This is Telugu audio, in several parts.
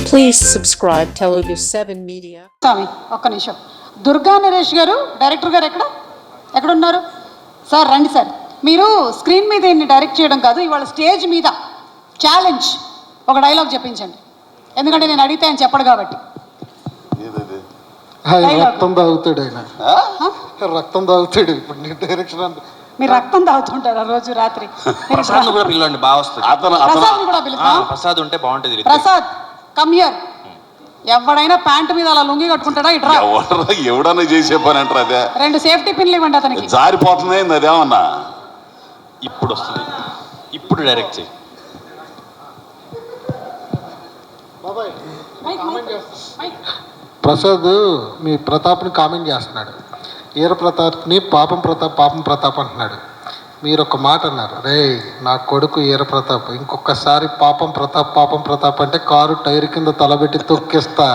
Please subscribe Telugu 7 Media. స్వామి ఒక్క నిమిషం. దుర్గా నరేష్ గారు డైరెక్టర్ గారు ఎక్కడున్నారు సార్? రండి సార్. మీరు స్క్రీన్ మీద ఇన్ని డైరెక్ట్ చేయడం కాదు, ఇవాళ స్టేజ్ మీద ఛాలెంజ్ ఒక డైలాగ్ చెప్పించండి. ఎందుకంటే నేను అడిగితే ఆయన చెప్పడు కాబట్టి. రక్తం తాగుతాడు ఆయన, రక్తం తాగుతాడు. ఇప్పుడు నీ డైరెక్షన్ అంటే మీరు రక్తం తాగుతుంటారు రోజు రాత్రి. ప్రసాద్ కూడా పిలవండి, బాగా వస్తుంది. ప్రసాద్ కూడా పిలుద్దాం. ప్రసాద్ ఉంటే బాగుంటుంది. Prasad come here. ఎవడైనా ప్యాంటు మీద అలా లుంగి కట్టుకుంటాడా? ఇట్రా. ఎవడన్నా చేసే పని అంటారు అదే. 2 సేఫ్టీ పిన్లు ఇవ్వండి అతనికి. జారిపోతుంది అదేమన్నా. ఇప్పుడు వస్తుంది, ఇప్పుడు డైరెక్ట్ చేయి. ప్రసాద్ మీ ప్రతాప్ని కామెంట్ చేస్తున్నాడు. ఈర ప్రతాప్ని పాపం ప్రతాప్ అంటున్నాడు. మీరు ఒక మాట అన్నారు, రే నా కొడుకు ఈర ప్రతాప్, ఇంకొకసారి పాపం ప్రతాప్ అంటే కారు టైర్ కింద తలబెట్టి తొక్కిస్తా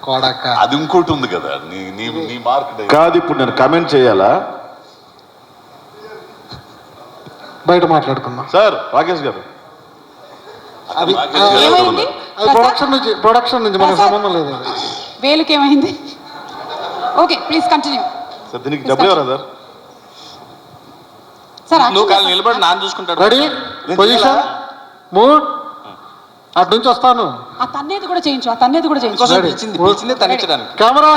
కోడాక. అది ఇంకోటి ఉంది కదా, నీ మార్క్ కాదు. ఇప్పుడు నేను కమెంట్ చేయాలా? బయట మాట్లాడుకుందాం సార్. రాకేష్ గారు, అది ఏమైంది? ప్రొడక్షన్ నుంచి మనకు సంబంధం లేదు. అది వేలుకి ఏమైంది? Okay please continue. సార్ దీనికి డబ్బులు ఎవరా సార్? సార్ నువ్వు కాలు నిలబడి నాన్న చూసుకుంటాడు. Ready, position, mood. అటు నుంచి వస్తాను. ఆ తన్నేది కూడా చేయించు. పిలిచింది తనిచ్చడానికి. Camera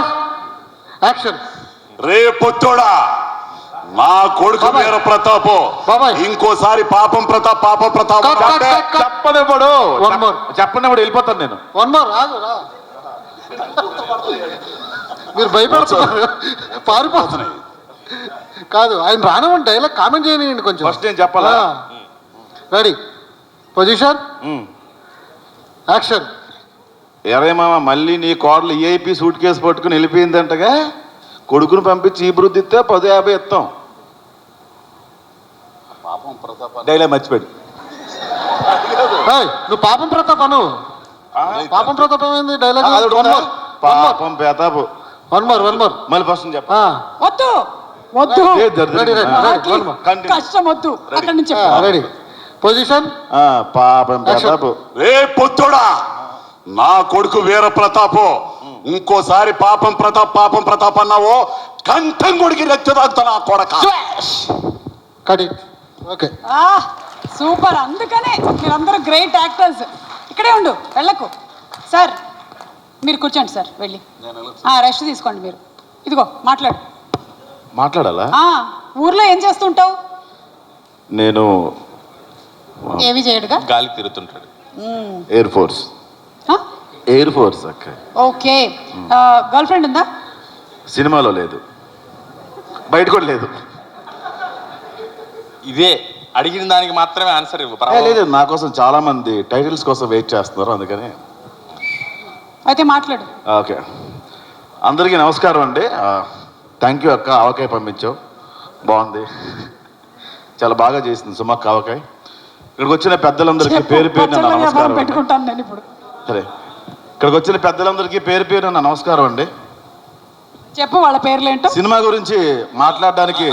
action. రే పొత్తోడా, నా కొడుకు వీర ప్రతాప్ బాబాయ్. ఇంకోసారి పాపం ప్రతాప్ చెప్పనివ్వడు. One more. చెప్పనివ్వడు, వెళ్ళిపోతాను నేను. One more. రా మీరు భయపడుతున్నారు, పారిపోతున్నాయి. కాదు, ఆయన రానివ్వండి, డైలాగ్ కామెంట్ చేయనివ్వండి కొంచెం. ఫస్ట్ నేను చెప్పాలా? Ready, position, action. ఎరేమామ మళ్ళీ నీ కోడలు ఈఐపీ సూట్ కేసు పట్టుకుని వెళ్ళిపోయిందంటగా. కొడుకుని పంపించి ఈ బృద్ధి ఇస్తే 10,50 ఇస్తాం. పాపం ప్రతాప్ డైలాగ్ మర్చిపోయాడు. నువ్వు పాపం ప్రతాప్ అను. పాపం ప్రతాప్ ఏమైంది డైలాగ్? పాపం ప్రతాప్. One more. మళ్ళీ ఫస్ట్ చెప్ప. వద్దు కష్టం, వద్దు. అక్కడి నుంచి రెడీ, పొజిషన్, పాపం ప్రతాప్. రే పొత్తోడా, నా కొడుకు వీర ప్రతాప్ ఇంకోసారి పాపం ప్రతాప్ అన్నావో కంఠం కొడికి రెచ్చదాగుతా నా కొడక. కడి. Okay super. అందుకనే మీరందరూ గ్రేట్ యాక్టర్స్. ఇక్కడే ఉండు, వెళ్ళకు. సార్ మీరు కూర్చోండి సార్, వెళ్ళి రెస్ట్ తీసుకోండి. మీరు ఇదిగో మాట్లాడాలా? ఊర్లో ఏం చేస్తుంటావు? నేను ఏవి చేయడుగా గాలి తిరుగుతుంటాడు. ఎయిర్ ఫోర్స్ అక్క. ఓకే. గర్ల్ ఫ్రెండ్ ఉందా? సినిమాలో లేదు, బయట కూడా లేదు. ఇదే అడిగిన దానికి మాత్రమే ఆన్సర్ ఇవ్వు. లేదు, నా కోసం చాలా మంది టైటిల్స్ కోసం వెయిట్ చేస్తున్నారు, అందుకని. అయితే మాట్లాడు. ఓకే, అందరికీ నమస్కారం అండి. థ్యాంక్ యూ అక్క, ఆవకాయ పంపించావు, బాగుంది, చాలా బాగా చేసింది సుమక్క ఆవకాయ. ఇక్కడికి వచ్చిన పెద్దలందరికీ పేరు నా నమస్కారం. పెట్టుకుంటాను నేను ఇప్పుడు. సరే, ఇక్కడికి వచ్చిన పెద్దలందరికీ పేరు నా నమస్కారం అండి. చెప్పు వాళ్ళ పేర్లు ఏంటో. సినిమా గురించి మాట్లాడడానికి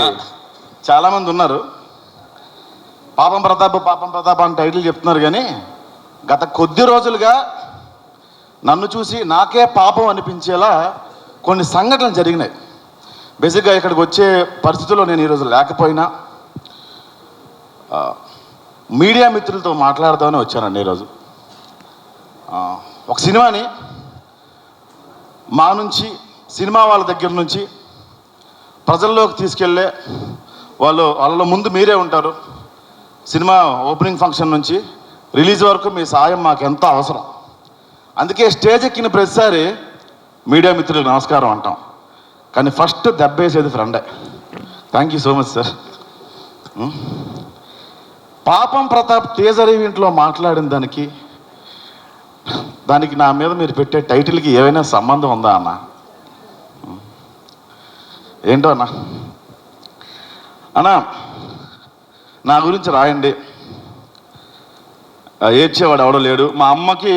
చాలా మంది ఉన్నారు. పాపం ప్రతాప్ అని టైటిల్ చెప్తున్నారు, కానీ గత కొద్ది రోజులుగా నన్ను చూసి నాకే పాపం అనిపించేలా కొన్ని సంఘటనలు జరిగినాయి. బేసిక్గా ఇక్కడికి వచ్చే పరిస్థితుల్లో నేను ఈరోజు లేకపోయినా మీడియా మిత్రులతో మాట్లాడదామని వచ్చానండి ఈరోజు. ఒక సినిమాని మా నుంచి, సినిమా వాళ్ళ దగ్గర నుంచి ప్రజల్లోకి తీసుకెళ్ళే వాళ్ళలో ముందు మీరే ఉంటారు. సినిమా ఓపెనింగ్ ఫంక్షన్ నుంచి రిలీజ్ వరకు మీ సాయం మాకు ఎంతో అవసరం. అందుకే స్టేజ్ ఎక్కిన ప్రతిసారి మీడియా మిత్రులకు నమస్కారం అంటాం, కానీ ఫస్ట్ దెబ్బేసేది ఫ్రెండే. Thank you so much sir. పాపం ప్రతాప్ టీజర్ ఈవెంట్లో మాట్లాడిన దానికి నా మీద మీరు పెట్టే టైటిల్కి ఏమైనా సంబంధం ఉందా అన్న? ఏంటో అన్నా, నా గురించి రాయండి, ఏడ్చేవాడు ఎవడో లేడు. మా అమ్మకి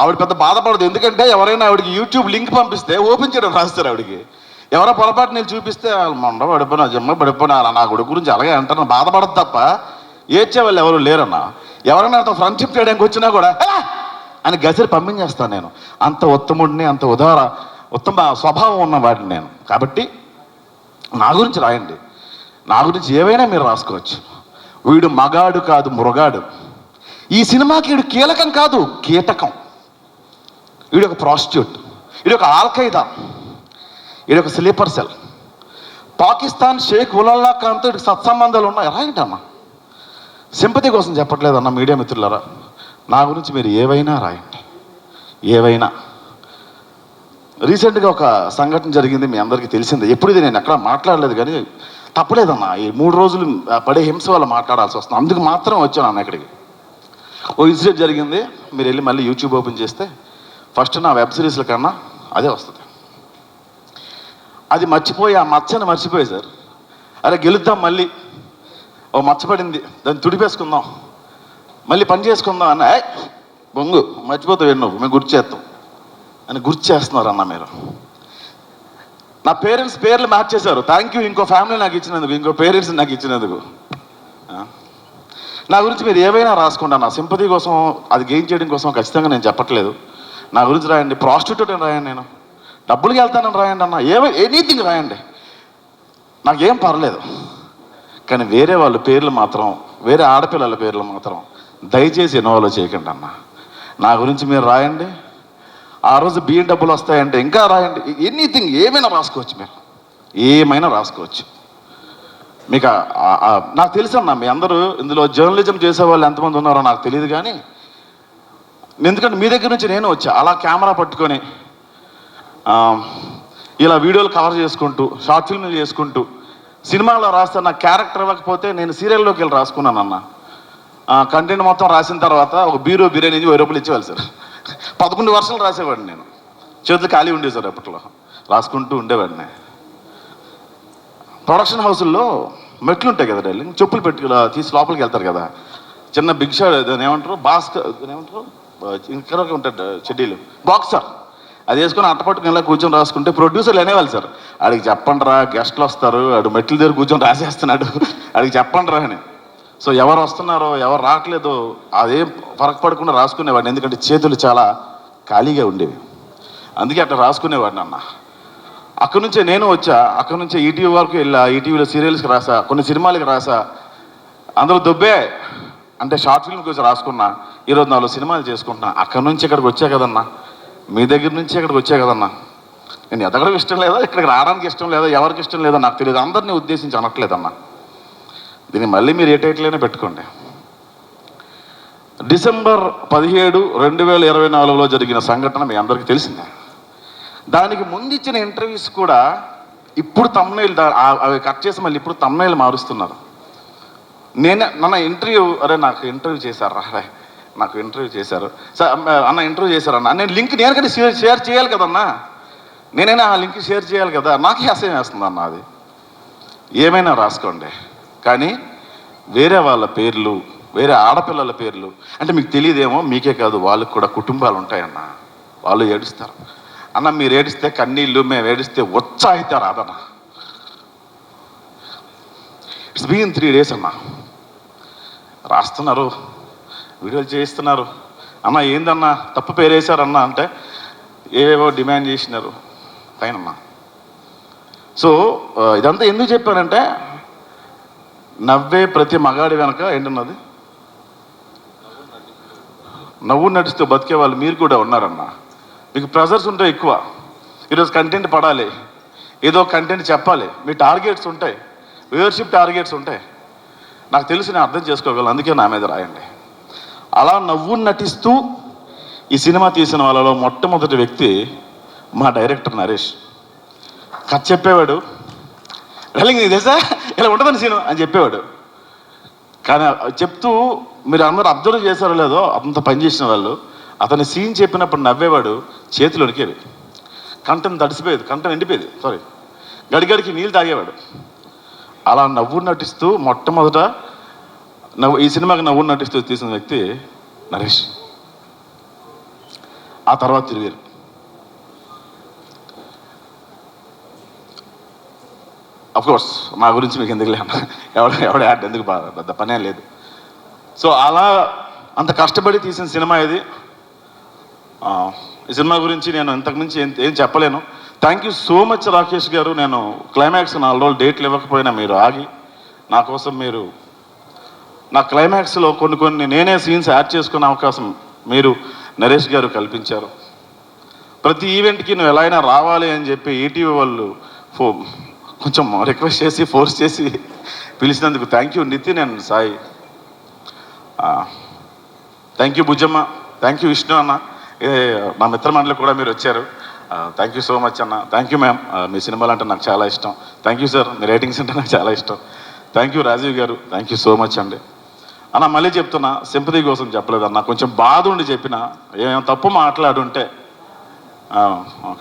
ఆవిడ పెద్ద బాధపడదు, ఎందుకంటే ఎవరైనా ఆవిడకి యూట్యూబ్ లింక్ పంపిస్తే ఓపెన్ చేయడం రాస్తారు ఆవిడకి. ఎవరో పొరపాటు నేను చూపిస్తే మొండ పడిపోయినా జమ్మ పడిపోయినా నా కొడుకు గురించి అలాగే అంటారు, బాధపడదు తప్ప ఏడ్చేవాళ్ళు ఎవరు లేరన్నా. ఎవరైనా ఫ్రెండ్షిప్ చేయడానికి వచ్చినా కూడా అని గసిరి పంపించేస్తాను నేను. అంత ఉత్తముడిని, అంత ఉత్తమ స్వభావం ఉన్న వాడిని నేను. కాబట్టి నా గురించి రాయండి, నా గురించి ఏవైనా మీరు రాసుకోవచ్చు. వీడు మగాడు కాదు, మృగాడు. ఈ సినిమాకి వీడు కీలకం కాదు, కీటకం. వీడు ఒక ప్రాస్టిట్యూట్, వీడు ఒక ఆల్ఖైదా, వీడు ఒక స్లీపర్ సెల్. పాకిస్తాన్ షేక్ ఉలల్లా ఖాన్తో వీడికి సత్సంబంధాలు ఉన్నాయి. రాయండి అన్న, సింపతి కోసం చెప్పట్లేదన్న. మీడియా మిత్రులారా, నా గురించి మీరు ఏవైనా రాయండి, ఏవైనా. రీసెంట్గా ఒక సంఘటన జరిగింది, మీ అందరికీ తెలిసిందే. ఎప్పుడు ఇది నేను ఎక్కడ మాట్లాడలేదు, కానీ తప్పలేదన్న. ఈ 3 రోజులు పడే హింస వల్ల మాట్లాడాల్సి వస్తుంది. అందుకు మాత్రం వచ్చాను అన్న ఇక్కడికి. ఓ ఇన్సిడెంట్ జరిగింది, మీరు వెళ్ళి మళ్ళీ యూట్యూబ్ ఓపెన్ చేస్తే ఫస్ట్ నా వెబ్ సిరీస్ల కన్నా అదే వస్తుంది. అది మర్చిపోయి, ఆ మచ్చని మర్చిపోయి సార్, అరే గెలుద్దాం మళ్ళీ, ఓ మచ్చపడింది దాన్ని తుడిపేసుకుందాం, మళ్ళీ పని చేసుకుందాం అన్న. బొంగు మర్చిపోతావు నువ్వు, మేము గుర్తు చేస్తాం అని గుర్తు చేస్తున్నారు అన్న మీరు. నా పేరెంట్స్ పేర్లు మార్చేశారు. థ్యాంక్ యూ ఇంకో ఫ్యామిలీ నాకు ఇచ్చినందుకు, ఇంకో పేరెంట్స్ నాకు ఇచ్చినందుకు. నా గురించి మీరు ఏవైనా రాసుకోండి అన్న. సింపతి కోసం, అది గెయిన్ చేయడం కోసం ఖచ్చితంగా నేను చెప్పట్లేదు. నా గురించి రాయండి, ప్రాస్టిట్యూట్ అని రాయండి, నేను డబ్బులకి వెళ్తానని రాయండి అన్న, ఎనీథింగ్ రాయండి, నాకేం పర్లేదు. కానీ వేరే వాళ్ళ పేర్లు మాత్రం, వేరే ఆడపిల్లల పేర్లు మాత్రం దయచేసి ఇన్వాల్వ్ చేయకండి అన్న. నా గురించి మీరు రాయండి. ఆ రోజు బియ్యం డబ్బులు వస్తాయంటే ఇంకా రాయండి. ఎనీథింగ్, ఏమైనా రాసుకోవచ్చు, మీరు ఏమైనా రాసుకోవచ్చు. మీకు నాకు తెలుసన్నా, మీ అందరూ ఇందులో జర్నలిజం చేసే వాళ్ళు ఎంతమంది ఉన్నారో నాకు తెలియదు, కానీ ఎందుకంటే మీ దగ్గర నుంచి నేను వచ్చా. అలా కెమెరా పట్టుకొని ఇలా వీడియోలు కవర్ చేసుకుంటూ, షార్ట్ ఫిల్మ్లు చేసుకుంటూ, సినిమాలో రాస్తే నాకు క్యారెక్టర్ ఇవ్వకపోతే నేను సీరియల్లోకి వెళ్ళి రాసుకున్నాను అన్న. కంటెంట్ మొత్తం రాసిన తర్వాత ఒక బిర్యానీ 1000 రూపాయలు ఇచ్చేవాళ్ళు సార్. 11 వర్షాలు రాసేవాడిని నేను. చేతులు ఖాళీ ఉండేవి సార్, అప్పట్లో రాసుకుంటూ ఉండేవాడిని. ప్రొడక్షన్ హౌసుల్లో మెట్లు ఉంటాయి కదా డార్లింగ్, చెప్పులు పెట్టి తీసి లోపలికి వెళ్తారు కదా, చిన్న బిగ్ షాట్, దాన్ని ఏమంటారు, ఏమంటారు, ఇంకా ఉంటాడు చెడ్డీలు, బాక్సర్, అది వేసుకొని అట్టపట్టుకుని ఇలా కూర్చొని రాసుకుంటే ప్రొడ్యూసర్లు అనేవాళ్ళు సార్, ఆడికి చెప్పండి రా, గెస్ట్లు వస్తారు, ఆడు మెట్ల దగ్గర కూర్చొని రాసేస్తున్నాడు, ఆడికి చెప్పండి రా అని. సో ఎవరు వస్తున్నారో ఎవరు రావట్లేదో అదేం ఫరక పడకుండా రాసుకునేవాడిని, ఎందుకంటే చేతులు చాలా ఖాళీగా ఉండేవి. అందుకే అట్లా రాసుకునేవాడిని అన్న. అక్కడి నుంచే నేను వచ్చా, అక్కడి నుంచే ఈటీవీ వరకు వెళ్ళా, ఈటీవీలో సీరియల్స్కి రాసా, కొన్ని సినిమాలకి రాసా, అందులో దొబ్బే అంటే షార్ట్ ఫిల్మ్ కోసం రాసుకున్నా. ఈరోజు 4 సినిమాలు చేసుకుంటున్నా. అక్కడి నుంచి ఇక్కడికి వచ్చా కదన్నా, మీ దగ్గర నుంచి ఇక్కడికి వచ్చా కదన్నా. నేను ఎదగడం ఇష్టం లేదా, ఇక్కడికి రావడానికి ఇష్టం లేదా, ఎవరికి ఇష్టం లేదో నాకు తెలియదు, అందరినీ ఉద్దేశించి అనట్లేదన్నా. దీన్ని మళ్ళీ మీరు ఏ టైటిల్ పెట్టుకోండి. డిసెంబర్ 17, 2024లో జరిగిన సంఘటన మీ అందరికీ తెలిసిందే. దానికి ముందు ఇచ్చిన ఇంటర్వ్యూస్ కూడా ఇప్పుడు తమ్నైల్ అవి కట్ చేసి మళ్ళీ ఇప్పుడు తమ్నైల్ మారుస్తున్నారు. నన్ను ఇంటర్వ్యూ, అరే నాకు ఇంటర్వ్యూ చేశారు రా, నాకు ఇంటర్వ్యూ చేశారు సార్ అన్న, ఇంటర్వ్యూ చేశారన్న, నేను లింక్ నేను కానీ షేర్ చేయాలి కదన్నా, నేనైనా ఆ లింక్ షేర్ చేయాలి కదా, నాకే అసహ్యం వేస్తుంది అన్న. అది ఏమైనా రాసుకోండి, కానీ వేరే వాళ్ళ పేర్లు, వేరే ఆడపిల్లల పేర్లు అంటే మీకు తెలియదేమో, మీకే కాదు వాళ్ళకి కూడా కుటుంబాలు ఉంటాయన్న, వాళ్ళు ఏడుస్తారు అన్న. మీరు ఏడిస్తే కన్నీళ్ళు, మేము ఏడిస్తే ఉత్సాహిత రాదన్న. ఇట్స్ బీన్ 3 days అన్న. రాస్తున్నారు, వీడియోలు చేయిస్తున్నారు అన్న, ఏందన్నా తప్పు పేరేశారన్న అంటే ఏవేవో డిమాండ్ చేసినారు పైనమ్మా. సో ఇదంతా ఎందుకు చెప్పానంటే, నవ్వే ప్రతి మగాడి వెనక ఏంటన్నది, నవ్వు నడిస్తూ బతికే వాళ్ళు మీరు కూడా ఉన్నారన్న. మీకు ప్రెజర్స్ ఉంటాయి ఎక్కువ, ఈరోజు కంటెంట్ పడాలి, ఏదో కంటెంట్ చెప్పాలి, మీ టార్గెట్స్ ఉంటాయి, వ్యూవర్షిప్ టార్గెట్స్ ఉంటాయి, నాకు తెలిసి నేను అర్థం చేసుకోగలను, అందుకే నా మీద రాయండి. అలా నవ్వు నటిస్తూ ఈ సినిమా తీసిన వాళ్ళలో మొట్టమొదటి వ్యక్తి మా డైరెక్టర్ నరేష్. కథ చెప్పేవాడు, నీకు తెలుసా ఇలా ఉంటుందని సీను అని చెప్పేవాడు. కానీ చెప్తూ మీరు అందరూ అబ్జర్వ్ చేశారో లేదో, అంత పనిచేసిన వాళ్ళు, అతని సీన్ చెప్పినప్పుడు నవ్వేవాడు, చేతులు వణికేవి, కంఠం తడిసిపోయేది, కంఠం ఎండిపోయేది, గడిగడికి నీళ్ళు తాగేవాడు. అలా నవ్వు నటిస్తూ మొట్టమొదట ఈ సినిమాకి నవ్వు నటిస్తూ తీసిన వ్యక్తి నరేష్. ఆ తర్వాత తిరిగారు. అఫ్కోర్స్ నా గురించి మీకు ఎందుకు లేనా, ఎవడ యాడ్ ఎందుకు పెద్ద పనే లేదు. సో అలా అంత కష్టపడి తీసిన సినిమా ఇది. ఈ సినిమా గురించి నేను ఇంతకుమించి ఏం చెప్పలేను. Thank you so much Rakesh గారు. నేను క్లైమాక్స్ 4 రోజులు డేట్లు ఇవ్వకపోయినా మీరు ఆగి నా కోసం మీరు నా క్లైమాక్స్లో కొన్ని నేనే సీన్స్ యాడ్ చేసుకునే అవకాశం మీరు నరేష్ గారు కల్పించారు. ప్రతి ఈవెంట్కి నువ్వు ఎలా అయినా రావాలి అని చెప్పి ఈటీవీ వాళ్ళు కొంచెం రిక్వెస్ట్ చేసి ఫోర్స్ చేసి పిలిచినందుకు thank you Nitin and Sai. Thank you Bujjamma, thank you Vishnu అన్న, నా మిత్రమండలి కూడా మీరు వచ్చారు. థ్యాంక్ యూ సో మచ్ అన్న. థ్యాంక్ యూ మ్యామ్, మీ సినిమాలు అంటే నాకు చాలా ఇష్టం. థ్యాంక్ యూ సార్, మీ రేటింగ్స్ అంటే నాకు చాలా ఇష్టం. థ్యాంక్ యూ రాజీవ్ గారు, థ్యాంక్ యూ సో మచ్ అండి. అన్న మళ్ళీ చెప్తున్నా, సింపతి కోసం చెప్పలేదు అన్న, కొంచెం బాధ ఉండి చెప్పిన, ఏమేమి తప్పు మాట్లాడుంటే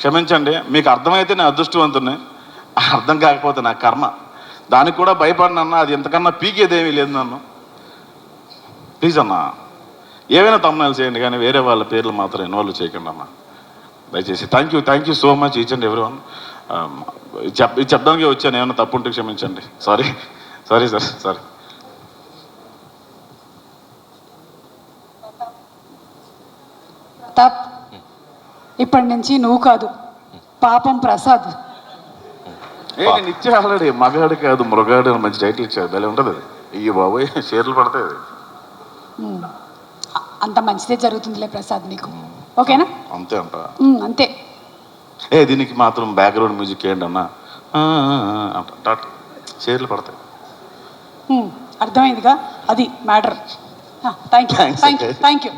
క్షమించండి. మీకు అర్థమైతే నేను అదృష్టవంతుని, అర్థం కాకపోతే నా కర్మ. దానికి కూడా భయపడినన్నా, అది ఎంతకన్నా పీకేదేమీ లేదు నన్ను. ప్లీజ్ అన్న, ఏవైనా తమ్ముళ్ళు చేయండి కానీ వేరే వాళ్ళ పేర్లు మాత్రం ఇన్వాల్వ్ చేయకండి అన్న దయచేసి. Thank you so much each and every one. ఇది చెప్పడానికి వచ్చాను, ఏమైనా తప్పు ఉంటే క్షమించండి. Sorry sir, sorry. ప్రతాప్, ఇప్పటి నుంచి నువ్వు కాదు, పాపం ప్రసాద్. నేను ఇచ్చే ఆల్రెడీ మగాడు కాదు మృగాడు అని మంచి టైటిల్ ఇచ్చారు, భలే ఉంటుంది అది. అయ్యో బాబోయ్, షేర్లు పడతాయి అది. అంత మంచిదే జరుగుతుందిలే ప్రసాద్ నీకు, ఓకేనా? అంతే అంట. అంతే. దీనికి మాత్రం బ్యాక్గ్రౌండ్ మ్యూజిక్ ఏంటన్నా అంట, షేర్లు పడతాయి. అర్థమైందిగా, అది మ్యాటర్. Thank you.